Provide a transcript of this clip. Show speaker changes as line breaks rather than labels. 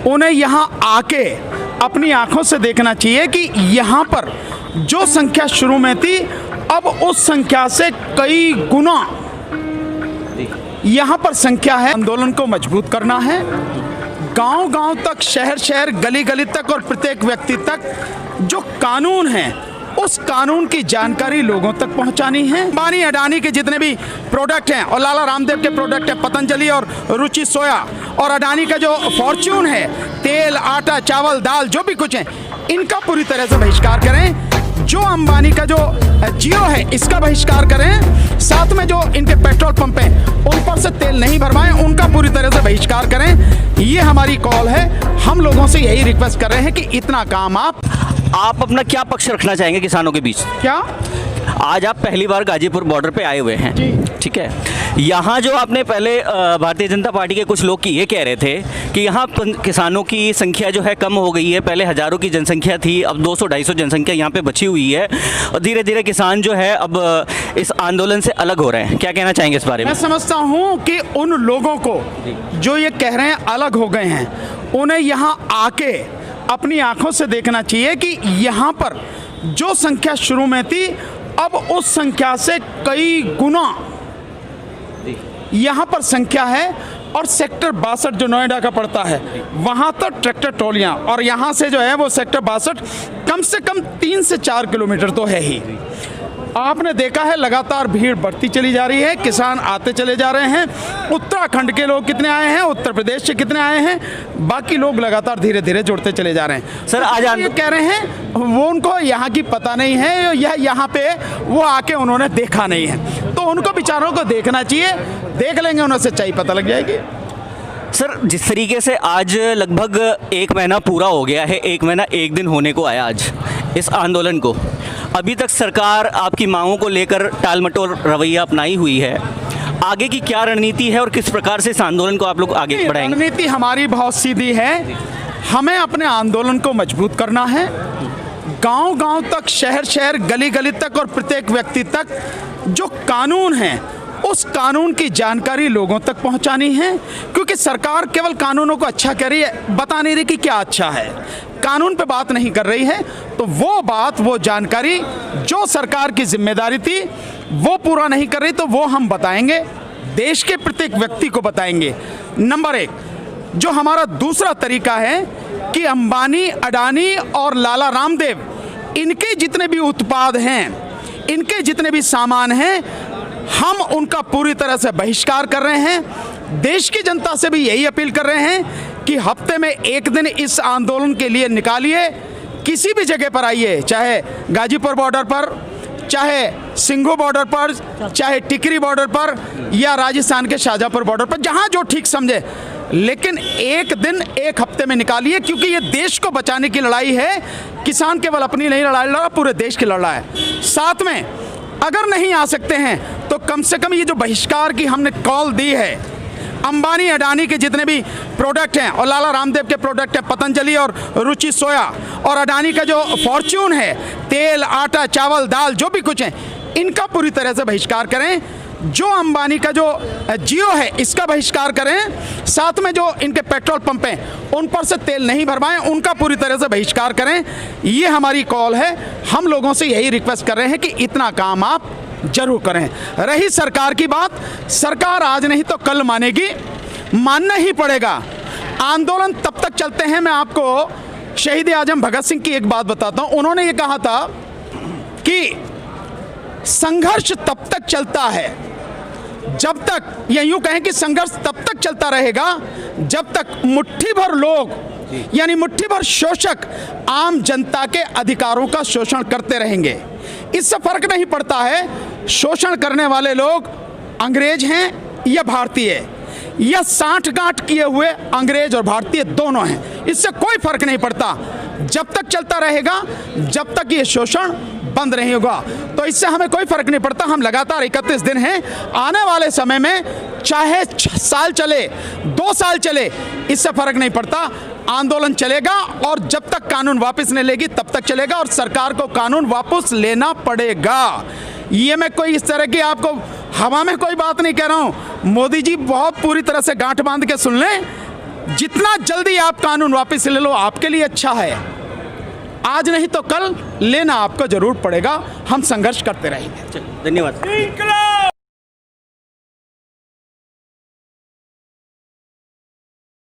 उन्हें यहाँ आके अपनी आंखों से देखना चाहिए कि यहाँ पर जो संख्या शुरू में थी अब उस संख्या से कई गुना यहाँ पर संख्या है। आंदोलन को मजबूत करना है, गांव-गांव तक, शहर-शहर, गली-गली तक और प्रत्येक व्यक्ति तक जो कानून है उस कानून की जानकारी लोगों तक पहुंचानी है। अंबानी अडानी के जितने भी प्रोडक्ट हैं और लाला रामदेव के प्रोडक्ट हैं, पतंजलि और रुचि सोया, और अडानी का जो फॉर्च्यून है, तेल, आटा, चावल, दाल, जो भी कुछ है, इनका पूरी तरह से बहिष्कार करें। जो अंबानी का जो जियो है इसका बहिष्कार करें। साथ में जो इनके पेट्रोल पंप हैं उन पर से तेल नहीं भरवाएं, उनका पूरी तरह से बहिष्कार करें। ये हमारी कॉल है। हम लोगों से यही रिक्वेस्ट कर रहे हैं कि इतना काम आप
अपना क्या पक्ष रखना चाहेंगे किसानों के बीच?
क्या
आज आप पहली बार गाजीपुर बॉर्डर पे आए हुए हैं, ठीक है। यहाँ जो आपने पहले भारतीय जनता पार्टी के कुछ लोग की ये कह रहे थे कि यहाँ किसानों की संख्या जो है कम हो गई है, पहले हज़ारों की जनसंख्या थी, अब 200-250 जनसंख्या यहाँ पे बची हुई है और धीरे धीरे किसान जो है अब इस आंदोलन से अलग हो रहे हैं। क्या कहना चाहेंगे इस बारे में?
मैं समझता हूँ कि उन लोगों को जो ये कह रहे हैं अलग हो गए हैं, उन्हें यहाँ आके अपनी आंखों से देखना चाहिए कि यहाँ पर जो संख्या शुरू में थी अब उस संख्या से कई गुना यहाँ पर संख्या है। और सेक्टर 62 जो नोएडा का पड़ता है वहाँ तो ट्रैक्टर ट्रॉलियाँ, और यहाँ से जो है वो सेक्टर 62 कम से कम 3 से 4 किलोमीटर तो है ही। आपने देखा है लगातार भीड़ बढ़ती चली जा रही है, किसान आते चले जा रहे हैं। उत्तराखंड के लोग कितने आए हैं, उत्तर प्रदेश से कितने आए हैं, बाकी लोग लगातार धीरे धीरे जुड़ते चले जा रहे हैं।
सर आज
ये कह रहे हैं वो उनको यहाँ की पता नहीं है, यह यहाँ पे वो आके उन्होंने देखा नहीं है, तो उनको बेचारों को देखना चाहिए। देख लेंगे, उन्हें सच्चाई पता लग जाएगी।
सर जिस तरीके से आज लगभग 1 महीना पूरा हो गया है, 1 महीना 1 दिन होने को आया आज इस आंदोलन को, अभी तक सरकार आपकी मांगों को लेकर टालमटोल रवैया अपनाई हुई है। आगे की क्या रणनीति है और किस प्रकार से इस आंदोलन को आप लोग आगे बढ़ाएंगे?
रणनीति हमारी बहुत सीधी है, हमें अपने आंदोलन को मजबूत करना है, गांव-गांव तक, शहर-शहर, गली-गली तक और प्रत्येक व्यक्ति तक जो कानून है उस कानून की जानकारी लोगों तक पहुंचानी है। क्योंकि सरकार केवल कानूनों को अच्छा कह रही है, बता नहीं रही कि क्या अच्छा है, कानून पे बात नहीं कर रही है। तो वो बात, वो जानकारी जो सरकार की जिम्मेदारी थी वो पूरा नहीं कर रही, तो वो हम बताएंगे, देश के प्रत्येक व्यक्ति को बताएंगे। नंबर 1 जो हमारा दूसरा तरीका है कि अंबानी, अडानी और लाला रामदेव, इनके जितने भी उत्पाद हैं, इनके जितने भी सामान हैं, हम उनका पूरी तरह से बहिष्कार कर रहे हैं। देश की जनता से भी यही अपील कर रहे हैं कि हफ्ते में 1 दिन इस आंदोलन के लिए निकालिए, किसी भी जगह पर आइए, चाहे गाजीपुर बॉर्डर पर, चाहे सिंघू बॉर्डर पर, चाहे टिकरी बॉर्डर पर, या राजस्थान के शाहजहाँपुर बॉर्डर पर, जहां जो ठीक समझे, लेकिन 1 दिन 1 हफ्ते में निकालिए। क्योंकि ये देश को बचाने की लड़ाई है, किसान केवल अपनी नहीं लड़ाई लड़ा, पूरे देश की लड़ाई है। साथ में अगर नहीं आ सकते हैं तो कम से कम ये जो बहिष्कार की हमने कॉल दी है, अंबानी अडानी के जितने भी प्रोडक्ट हैं और लाला रामदेव के प्रोडक्ट हैं, पतंजलि और रुचि सोया, और अडानी का जो फॉर्च्यून है, तेल, आटा, चावल, दाल, जो भी कुछ है, इनका पूरी तरह से बहिष्कार करें। जो अंबानी का जो जियो है इसका बहिष्कार करें। साथ में जो इनके पेट्रोल पंप हैं उन पर से तेल नहीं भरवाएं, उनका पूरी तरह से बहिष्कार करें। ये हमारी कॉल है। हम लोगों से यही रिक्वेस्ट कर रहे हैं कि इतना काम आप जरूर करें। रही सरकार की बात, सरकार आज नहीं तो कल मानेगी, मानना ही पड़ेगा। आंदोलन तब तक चलते हैं। मैं आपको शहीद आजम भगत सिंह की एक बात बताता हूं। उन्होंने ये कहा था कि संघर्ष तब तक चलता है जब तक, या यूं कहें कि संघर्ष तब तक चलता रहेगा जब तक मुट्ठी भर लोग, यानी मुट्ठी भर शोषक आम जनता के अधिकारों का शोषण करते रहेंगे। इससे फर्क नहीं पड़ता है शोषण करने वाले लोग अंग्रेज हैं या भारतीय, या साठगांठ किए हुए अंग्रेज और भारतीय दोनों हैं, इससे कोई फर्क नहीं पड़ता। जब तक चलता रहेगा, जब तक ये शोषण बंद नहीं होगा, तो इससे हमें कोई फर्क नहीं पड़ता। हम लगातार 31 दिन हैं, आने वाले समय में चाहे 6 साल चले, 2 साल चले, इससे फर्क नहीं पड़ता। आंदोलन चलेगा और जब तक कानून वापस नहीं लेगी तब तक चलेगा, और सरकार को कानून वापस लेना पड़ेगा। ये मैं कोई इस तरह की आपको हवा में कोई बात नहीं कह रहा हूँ। मोदी जी बहुत पूरी तरह से गांठ बांध के सुन लें, जितना जल्दी आप कानून वापस ले लो आपके लिए अच्छा है। आज नहीं तो कल लेना आपको जरूर पड़ेगा। हम संघर्ष करते रहेंगे।
धन्यवाद।